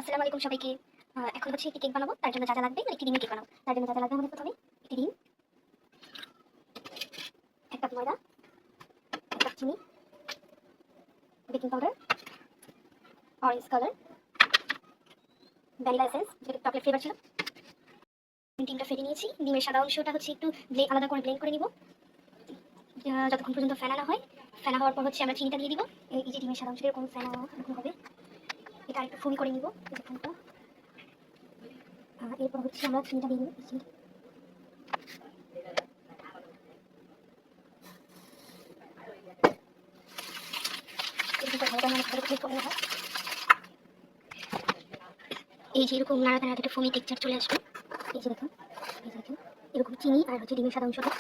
আসসালামু আলাইকুম সবাইকে। এখন হচ্ছে একটি কেক বানাবো। তার জন্য যা লাগবে একটি ডিমের কেক বানাবো। তার জন্য যা লাগবে আমাদের প্রথমে একটি ডিম, 1 কাপ ময়দা, 1 কাপ চিনি, baking powder, orange colour, vanilla essence যেটা চকলেট ফ্লেভার ছিল। ডিমটা ফেটে নিয়েছি। ডিমের সাদা অংশটা হচ্ছে একটু আলাদা করে ব্লেন্ড করে নিব যতক্ষণ পর্যন্ত ফেনা না হয়। ফেনা হওয়ার পর হচ্ছে আমরা চিনিটা দিয়ে দিব। এই যে ডিমের সাদা অংশটা এরকম ফেনা এরকম হবে। এটা একটু ফুল করে নিব কিছুক্ষণটা। এরপর হচ্ছে আমরা চিনিটা দিয়ে দিব। এই যে এরকম নাড়াতে নাড়াতে ফোমি টেক্সচার চলে আসবে। এই যে দেখুন, এরকম চিনি আর হচ্ছে ডিমের সাদা অংশটা,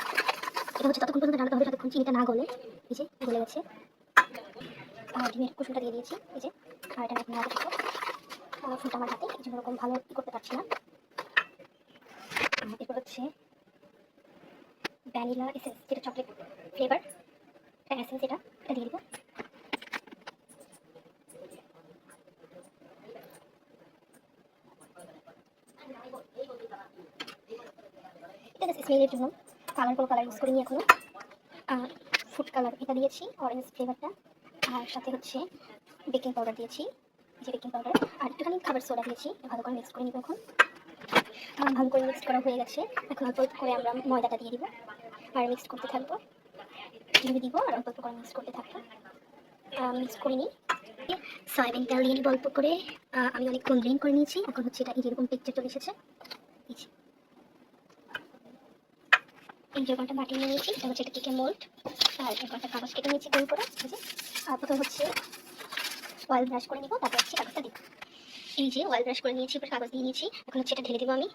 এটা হচ্ছে ততক্ষণ পর্যন্ত নাড়াতে হবে যতক্ষণ চিনিটা না গলে। এই যে গলে গেছে। ডিমের কুসুমটা দিয়ে দিয়েছি। এই যে আর এটা এখন নাড়াতে থাকবো। ফুলটা আমার হাতে এই জন্য এরকম ভালো করতে পারছি না। এরপর হচ্ছে ভ্যানিলা এসেন্স যেটা চকলেট ফ্লেভার এসেন্স, এটা দিয়ে দিব। এটা জাস্ট স্মেলের জন্য, কোনো কালার ইউজ করিনি এখনো। ফুড কালার এটা দিয়েছি, অরেঞ্জ ফ্লেভারটা। আর সাথে হচ্ছে বেকিং পাউডার দিয়েছি, যে বেকিং পাউডার আর একটুখানি খাবার সোডা দিয়েছি। ভালো করে মিক্স করে নিব এখন। ভালো করে মিক্স করা হয়ে গেছে। এখন অল্প করে আমরা ময়দাটা দিয়ে দিব আর মিক্স করতে থাকবো। এভাবে দিব আর অল্প করে মিক্স করতে থাকবো। মিক্স করে নিই। সয়াবিন তেল দিয়ে নিব অল্প করে। আমি অনেকক্ষণ ব্লেন্ড করে নিয়েছি। এখন হচ্ছে এটা এরকম পিকচার চলে এসেছে। এই যে কোনটা বাটি নিয়ে নিয়েছি, এটা হচ্ছে একটা কেকের মোল্ড। আর একটা কাগজ কেটে নিয়েছি গোল করে। প্রথম হচ্ছে অয়েল ব্রাশ করে নিব, তারপর হচ্ছে কাগজটা দিব। এই যে অয়েল ব্রাশ করে নিয়েছি, এবার কাগজ দিয়ে নিয়েছি। এখন হচ্ছে এটা ঢেলে দেবো আমি।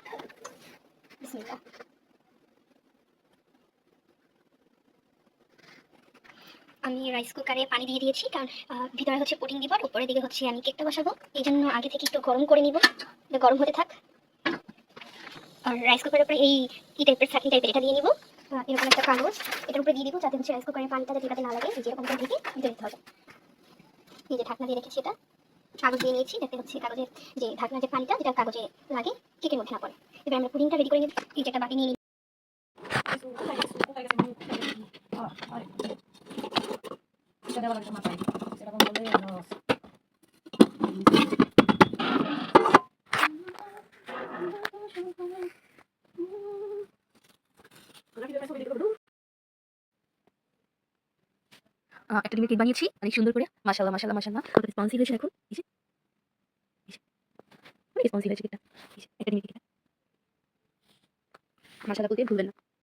বিসমিল্লাহ। আমি রাইস কুকারে পানি দিয়ে দিয়েছি, কারণ ভিতরে হচ্ছে পুডিং দিব আর উপরের দিকে হচ্ছে আমি কেকটা বসাবো। এই জন্য আগে থেকে একটু গরম করে নিব, গরম হতে থাক। আর রাইস কুকারের উপরে এই টাইপের ছাঁকনি টাইপের এটা দিয়ে নিব। এরকম একটা কাগজ এটার উপরে দিয়ে দিব, যাতে হচ্ছে রাইস কুকারের পানিটা যাতে না লাগে। যেরকম করে দিকে ভিতরে দিতে হবে। এই যে ঢাকনা দিয়ে রেখেছি, এটা কাগজ দিয়ে নিয়েছি, যাতে হচ্ছে কাগজের যে ঢাকনার যে পানিটা যেটা কাগজে লাগে কেকের মধ্যে না পড়ে। এবার আমরা পুডিংটা রেডি করে নিব। এই যে একটা বাটি নিয়ে নিব। একটা ডিমের কেক বানিয়েছি অনেক সুন্দর করে। মাশাআল্লাহ মাশাআল্লাহ মাশাআল্লাহ, কত স্পঞ্জি হয়েছে দেখুন। এই যে অনেক স্পঞ্জি হয়েছে কেকটা। এই যে একটা ডিমের কেক, মাশাআল্লাহ বলতে ভুলবেন না।